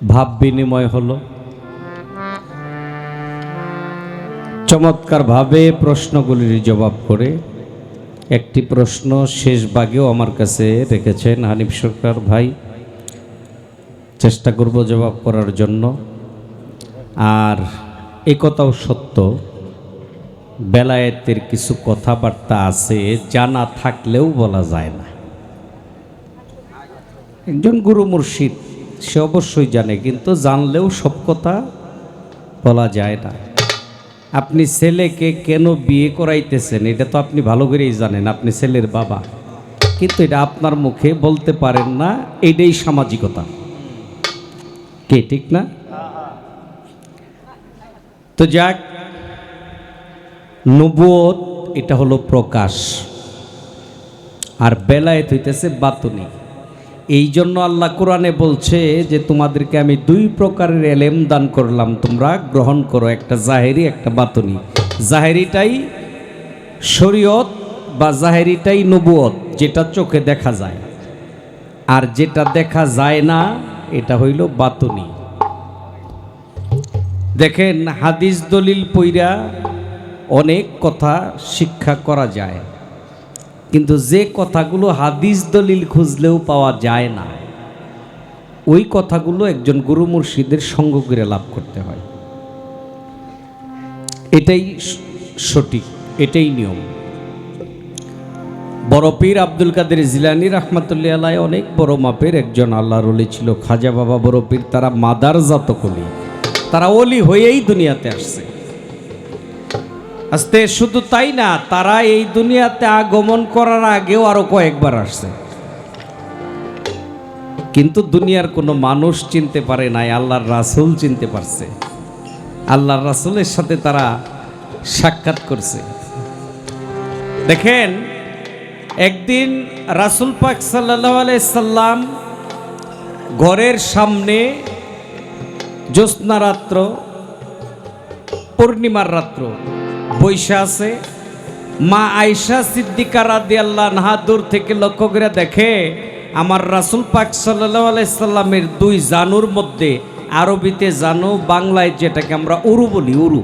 ভাব বিনিময় হলো। চমৎকারভাবে প্রশ্নগুলির জবাব করে একটি প্রশ্ন শেষ ভাগেও আমার কাছে রেখেছেন হানিফ সরকার ভাই, চেষ্টা করব জবাব করার জন্য। আর এ কথাও সত্য, বেলায়েতের কিছু কথাবার্তা আছে জানা থাকলেও বলা যায় না। একজন গুরু মুর্শিদ সে অবশ্যই জানে, কিন্তু জানলেও সব কথা বলা যায় না। আপনি ছেলেকে কেন বিয়ে করাইতেছেন এটা তো আপনি ভালো করেই জানেন, আপনি ছেলের বাবা, কিন্তু এটা আপনার মুখে বলতে পারেন না। এটাই সামাজিকতা, কে ঠিক না? তো যাক, নবুয়ত এটা হলো প্রকাশ, আর বেলায়েত হইতেছে বাতুনি। এই জন্য আল্লাহ কোরআনে বলছে যে তোমাদেরকে আমি দুই প্রকারের এলেম দান করলাম, তোমরা গ্রহণ করো, একটা জাহেরি একটা বাতুনি। জাহেরিটাই শরীয়ত বা জাহেরিটাই নবুয়ত, যেটা চোখে দেখা যায়, আর যেটা দেখা যায় না এটা হইল বাতুনি। দেখেন, হাদিস দলিল পইরা অনেক কথা শিক্ষা করা যায়, কিন্তু যে কথাগুলো হাদিস দলিল খুঁজলেও পাওয়া যায় না, ওই কথাগুলো একজন গুরু মুর্শিদের সঙ্গ করে লাভ করতে হয়। এটাই সঠিক, এটাই নিয়ম। বড় পীর আব্দুল কাদের জিলানী রহমাতুল্লাহ আলাইহি অনেক বড় মাপের একজন আল্লাহর ওলি ছিল। খাজা বাবা বড় পীর তারা মাদারজাত কলি, তারা ওলি হয়েই দুনিয়াতে আসছে। আস্তে শুধু তাই না, তারা এই দুনিয়াতে আগমন করার আগেও আরো কয়েকবার আসছে, কিন্তু দুনিয়ার কোনো মানুষ চিনতে পারে নাই, আল্লাহর রাসূল চিনতে পারছে। আল্লাহর রাসূলের সাথে তারা সাক্ষাৎ করছে। দেখেন, একদিন রাসূল পাক সাল্লাল্লাহু আলাইহি সাল্লাম ঘরের সামনে জ্যোৎস্না রাত্র, পূর্ণিমার রাত্র বৈশা আছে। মা আয়েশা সিদ্দিকা রাদিয়াল্লাহু আনহা দূর থেকে লক্ষ্য করে দেখে আমার রাসূল পাক সাল্লাল্লাহু আলাইহি সাল্লামের দুই জানুর মধ্যে, আরবিতে জানু, বাংলায় যেটাকে আমরা উরু বলি, উরু,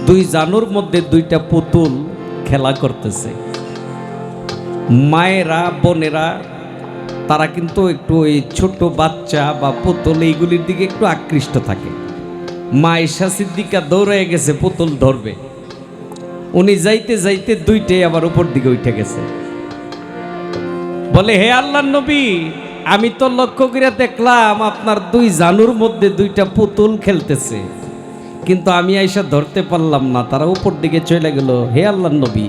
দুই জানুর মধ্যে দুইটা পুতুল খেলা করতেছে। মায়েরা, বোনেরা তারা কিন্তু একটু ওই ছোট বাচ্চা বা পুতুল এইগুলির দিকে একটু আকৃষ্ট থাকে। মা আয়েশা সিদ্দিকা দৌড়ে গেছে পুতুল ধরবে, উনি যাইতে যাইতে দুইটাই আবার উপর দিকে উঠে গেছে। বলে, হে আল্লাহর নবী, আমি তো লক্ষ্য করে দেখলাম আপনার দুই জানুর মধ্যে দুইটা পুতুল খেলতেছে, কিন্তু আমি আয়েশা ধরতে পারলাম না, তারা উপর দিকে চলে গেল। হে আল্লাহর নবী,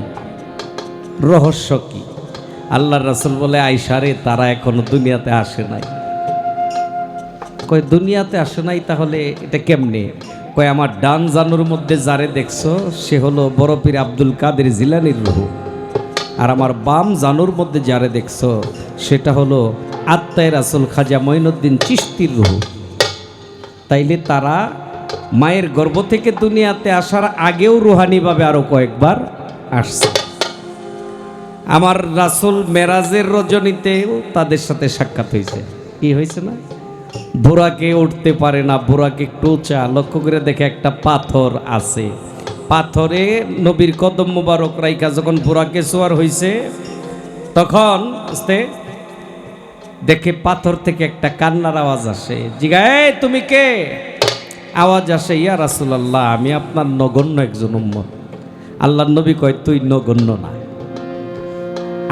রহস্য কি? আল্লাহর রাসূল বলে, আয়েশা রে, তারা এখনো দুনিয়াতে আসে নাই। কয়, দুনিয়াতে আসে নাই? তাহলে এটা কেমনে? কয়, আমার ডান জানুর মধ্যে যারে দেখছো সে হলো বড় পীর আব্দুল কাদের জিলানীর রূহ, আর আমার বাম জানুর মধ্যে যারে দেখছো সেটা হলো আত্মায়ে রাসূল খাজা মঈনুদ্দিন চিশতির রূহ। তাইলে তারা মায়ের গর্ভ থেকে দুনিয়াতে আসার আগেও রুহানিভাবে আরো কয়েকবার আসছে। আমার রাসূল মেরাজের রজনীতেও তাদের সাথে সাক্ষাৎ হয়েছে। কি হয়েছে না? বুরাকে উঠতে পারে না, বুরাকে একটু উঁচা, লক্ষ্য করে দেখে একটা পাথর আছে, পাথরে নবীর কদম মুবারক রাইকা যখন বুরাকে সোয়ার হয়েছে, তখন আস্তে দেখে পাথর থেকে একটা কান্নার আওয়াজ আসে। জিগায়, তুমি কে? আওয়াজ আসে, ইয়া রাসূলুল্লাহ, আমি আপনার নগণ্য একজন উম্মত। আল্লাহর নবী কয়, তুই নগণ্য না,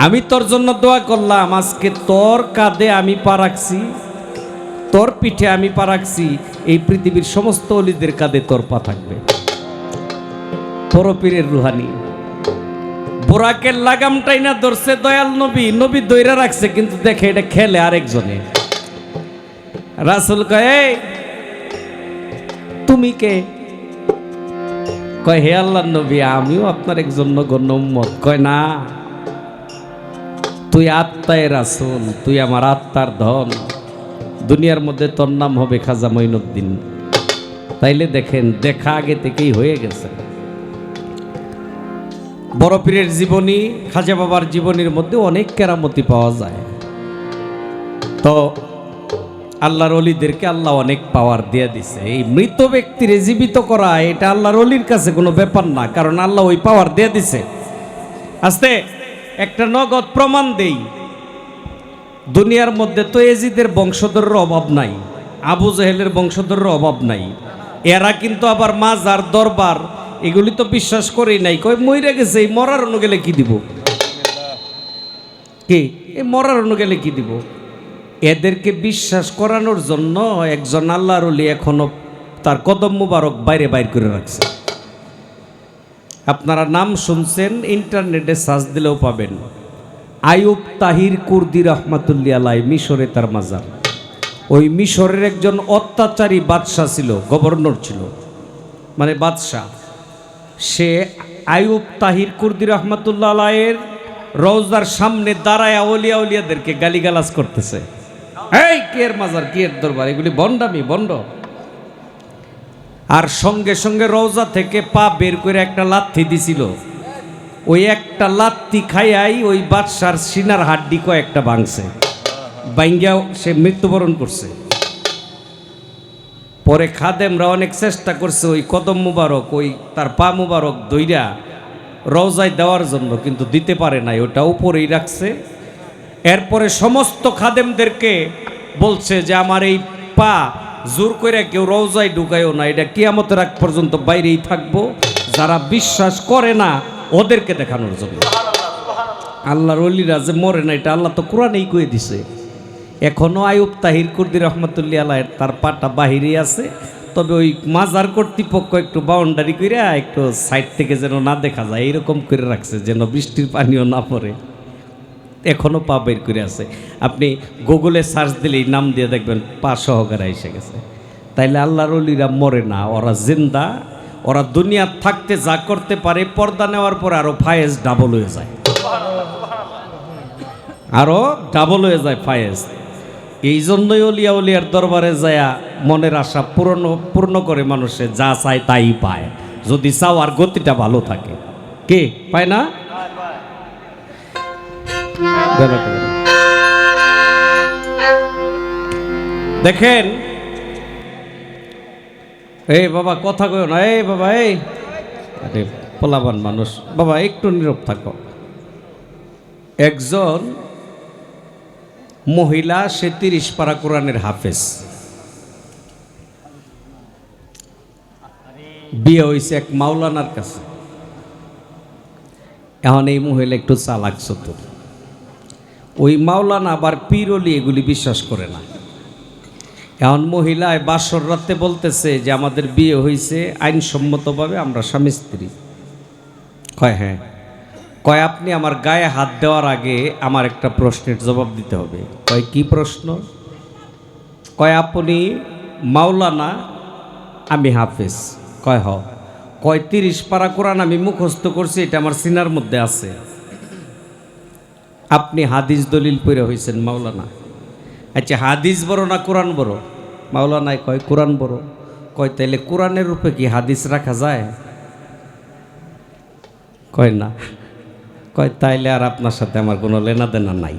আমি তোর জন্য দোয়া করলাম, আজকে তোর কাঁধে আমি পা রাখছি, তোর পিঠে আমি পা রাখছি, এই পৃথিবীর সমস্ত ওলিদের কাঁধে তোর পা থাকবে। বড় পীরের রুহানি বোরাকের লাগামটাই না ধরছে দয়াল নবী, নবী দইরা রাখছে, কিন্তু দেখে এটা খেলে আরেকজনে। রাসূল কয়, তুমি কে? কয়, হে আল্লাহর নবী, আমিও আপনার একজন নগণ্য উম্মত। কয়, না, তুই আত্মায়ে রাসূল, তুই আমার আত্মার ধন, দুনিয়ার মধ্যে তোর নাম হবে খাজা মঈনুদ্দিন। তাইলে দেখেন, দেখা আগে থেকেই হয়ে গেছে। বড় পীরের জীবনী, খাজা বাবার জীবনীর মধ্যে অনেক কেরামতি পাওয়া যায়। তো আল্লাহর অলিদেরকে আল্লাহ অনেক পাওয়ার দিয়ে দিছে। এই মৃত ব্যক্তির জীবিত করা এটা আল্লাহর অলির কাছে কোনো ব্যাপার না, কারণ আল্লাহ ওই পাওয়ার দিয়ে দিছে। আস্তে একটা নগদ প্রমাণ দেই, দুনিয়ার মধ্যে তো এজিদের বংশধরের অভাব নাই, আবু জেহেলের বংশধরের অভাব নাই। এরা কিন্তু আবার মাজার দরবার এগুলি তো বিশ্বাস করেই নাই, কই মইরা গেছে, এই মরার অনুগেলে কি দিব, কি এই মরার অনুগেলে কি দিব। এদেরকে বিশ্বাস করানোর জন্য একজন আল্লাহর ওলি এখনো তার কদম মুবারক বাইরে বাইর করে রাখছে। আপনারা নাম শুনছেন, ইন্টারনেটে সার্চ দিলেও পাবেন। আইয়ুব তাহির কুর্দি রহমাতুল্লাহ আলাইহি, মিশরে তার মাজার। ওই মিশরের একজন অত্যাচারী বাদশাহ ছিল, গভর্নর ছিল, মানে বাদশাহ। সে আইয়ুব তাহির কুর্দি রহমাতুল্লাহ আলাইহির রওজার সামনে দাঁড়ায় আউলিয়া উলিয়াদেরকে গালিগালাজ করতেছে, এই কের মাজার, কের দরবার, এগুলি বন্ডামি, বন্ড। আর সঙ্গে সঙ্গে রওজা থেকে পা বের করে একটা লাথি দিছিল। ওই একটা লাথি খাইয়াই ওই বাদশার সিনার হাড্ডি কয়েকটা ভাঙছে, ভাঙ্গিয়াও সে মৃত্যুবরণ করছে। পরে খাদেমরা অনেক চেষ্টা করছে ওই কদম মুবারক, ওই তার পা মুবারক দইরা রওজায় দেওয়ার জন্য, কিন্তু দিতে পারে নাই, ওটা উপরেই রাখছে। এরপরে সমস্ত খাদেমদেরকে বলছে যে আমার এই পা জোর করে কেউ রওজায় ঢুকায়ও না, এটা কিয়ামতের আগ পর্যন্ত বাইরেই থাকবো, যারা বিশ্বাস করে না ওদেরকে দেখানোর জন্য। আল্লাহর ওলিরা যে মরে না, এটা আল্লাহ তো কোরআনেই কয়ে দিছে। এখনো আইয়ুব তাহির কুর্দি রহমাতুল্লাহ আলাইহি তার পাটা বাহিরে আছে, তবে ওই মাজার কর্তৃপক্ষ একটু বাউন্ডারি করে একটু সাইড থেকে যেন না দেখা যায় এইরকম করে রাখছে, যেন বৃষ্টির পানিও না পড়ে। এখনো পা বের করে আছে, আপনি গুগলে সার্চ দিলেই নাম দিয়ে দেখবেন পা সহকারে এসে গেছে। তাইলে আল্লাহর ওলিরা মরে না, ওরা জিন্দা। ওরা দুনিয়া থাকতে যা করতে পারে, পর্দা নেওয়ার পর আরো ফায়েজ ডাবল হয়ে যায়, আরো ডাবল হয়ে যায় ফায়েজ। এই জন্যই অলিয়া উলিয়ার দরবারে যায়া মনের আশা পূর্ণ করে, মানুষে যা চায় তাই পায়, যদি চাওয়ার গতিটা ভালো থাকে। কে পায় না? দেখেন, এই বাবা কথা কয় না, এই বাবা, এই আরে পোলাবান মানুষ, বাবা একটু নীরব থাকো। একজন মহিলা, সে 30 পারা কোরআনের হাফেজ, বিয়ে হয়েছে এক মাওলানার কাছে। এখন এই মহিলা একটু চালাক চতুর। ওই মাওলানা আবার পীর ওলি এগুলি বিশ্বাস করে না। এখন মহিলায় বাসর রাতে বলতেছে যে আমাদের বিয়ে হয়েছে আইনসম্মতভাবে, আমরা স্বামী স্ত্রী। কয় হ্যাঁ। কয় আপনি আমার গায়ে হাত দেওয়ার আগে আমার একটা প্রশ্নের জবাব দিতে হবে। কয় কি প্রশ্ন? কয় আপনি মাওলানা, আমি হাফেজ। কয় হ। কয় 30 পারা কোরআন আমি মুখস্থ করছি, এটা আমার সিনার মধ্যে আছে। আপনি হাদিস দলিল পড়ে হয়েছেন মাওলানা। আচ্ছা হাদিস বড় না কোরআন বড়? মাওলানায় কয় কোরআন বড়। কয় তাইলে কোরআনের রূপে কি হাদিস রাখা যায়? কয় না। কয় তাইলে আর আপনার সাথে আমার কোনো লেনা দেনা নাই,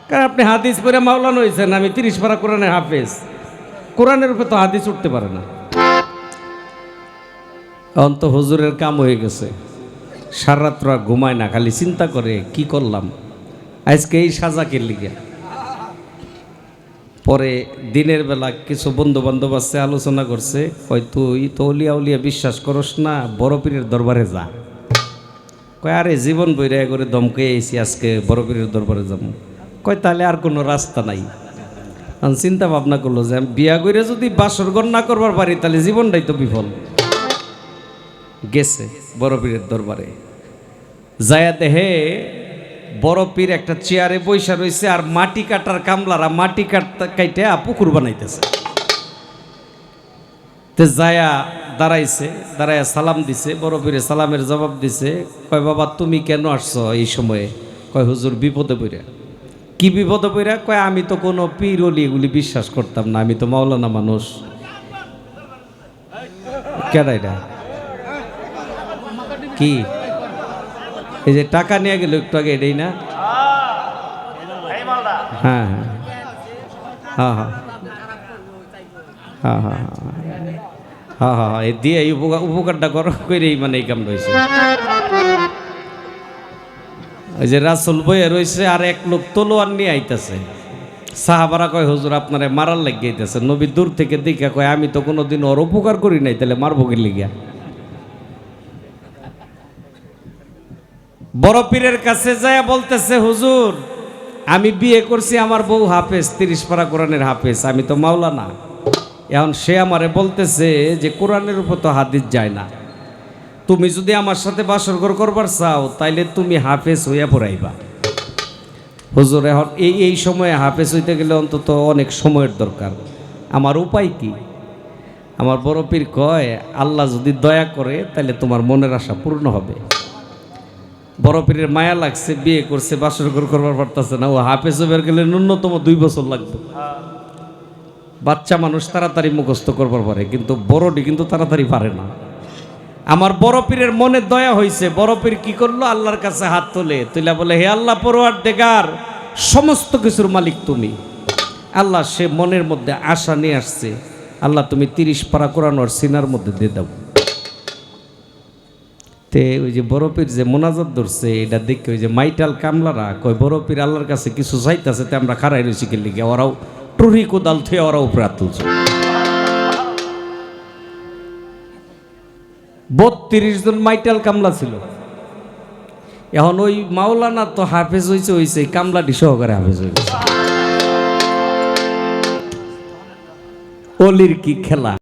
কারণ আপনি হাদিস পড়ে মাওলানা হয়েছেন, আমি 30 পারা কোরআনের হাফেজ। কোরআনের রূপে তো হাদিস উঠতে পারে না। এখন তো হুজুরের কাম হয়ে গেছে, সারাত্র আর ঘুমায় না, খালি চিন্তা করে কি করলাম আজকে এই সাজাকে লিগে। পরে দিনের বেলা কিছু বন্ধু বান্ধব আছে, আলোচনা করছে, কয় তুই তো অলিয়া উলিয়া বিশ্বাস করস না, বড় পীরের দরবারে যা। কয় আরে জীবন বইরা করে দমকে এসি, আজকে বড় পীরের দরবারে যাবো। কয় তাহলে আর কোনো রাস্তা নাই। চিন্তা ভাবনা করলো যে বিয়া করে যদি বাসর ঘর না করবার পারি তাহলে জীবনটাই তো বিফল। গেছে বড় পীরের দরবারে, যায়া দেহে বড় পীর একটা চেয়ারে বৈশা রয়েছে, আর মাটি কাটার কামলারা মাটি কাইটে পুকুর বানাইতেছে। তে যায়া দাঁড়াইছে, দাঁড়াইয়া সালাম দিছে। বড় পীরে সালামের জবাব দিছে। কয় বাবা তুমি কেন আসছো এই সময়ে? কয় হুজুর বিপদে পড়া। কি বিপদে পড়া? কয় আমি তো কোনো পীর ওলি এগুলি বিশ্বাস করতাম না, আমি তো মাওলানা মানুষ। কেডা এটা? কি এই যে টাকা নিয়ে গেল একটু আগে, এটাই না? হ্যাঁ হ্যাঁ হ্যাঁ হ্যাঁ হ্যাঁ হ্যাঁ হ্যাঁ হ্যাঁ এই দিয়ে এই উপকারটা করেই মানে এই কাম রয়েছে। ওই যে রাসূল বইয়ে রয়েছে আর এক লোক তলোয়ার নিয়ে আইতেছে, সাহাবারা কয় হুজুর আপনারে মারার লাগিয়ে আইতেছে। নবী দূর থেকে দেখা কয় আমি তো কোনোদিন ওর উপকার করি নাই, তাহলে মারবো কি লিগা? বড় পীরের কাছে যায় বলতেছে হুজুর আমি বিয়ে করছি, আমার বউ হাফেজ, 30 পারা কোরআনের হাফেজ, আমি তো মাওলানা। এখন সে আমারে বলতেছে যে কোরআনের উপর তো হাদিস যায় না, তুমি যদি আমার সাথে বাসরঘর করবার চাও তাইলে তুমি হাফেজ হইয়া পড়াইবা। হুজুর এখন এই সময়ে হাফেজ হইতে গেলে অন্তত অনেক সময়ের দরকার, আমার উপায় কি? আমার বড় পীর কয় আল্লাহ যদি দয়া করে তাহলে তোমার মনের আশা পূর্ণ হবে। বড় পীরের মায়া লাগছে, বিয়ে করছে, বাসরঘর করবার পারতেছে না, ও হাফেজ হইবার গেলে ন্যূনতম 2 বছর লাগবে। বাচ্চা মানুষ তাড়াতাড়ি মুখস্থ করবার পারে, কিন্তু বড়টি কিন্তু তাড়াতাড়ি পারে না। আমার বড় পীরের মনে দয়া হয়েছে, বড় পীর কি করলো, আল্লাহর কাছে হাত তুলে বলে হে আল্লাহ পরওয়ারদিগার, সমস্ত কিছুর মালিক তুমি। আল্লাহ সে মনের মধ্যে আশা নিয়ে আসছে, আল্লাহ তুমি 30 পারা কোরআন ওর সিনার মধ্যে দিয়ে দাও। তে ওই যে বড় পীর যে মোনাজাত ধরছে এটা দেখে ওই যে মাইটাল কামলারা কয় বড় পীর আল্লাহর কাছে কিছু চাইতেছে, তে আমরা খারাই রয়েছি কে লিগে, ওরাও টুরি কোদাল থুয়ে ওরা উপরে হাত তুলছে। 32 জন মাইটাল কামলা ছিল। এখন ওই মাওলানা তো হাফেজ হয়েছে, কামলাটি সহকারে হাফেজ হয়ে গেছে। অলির কি খেলা!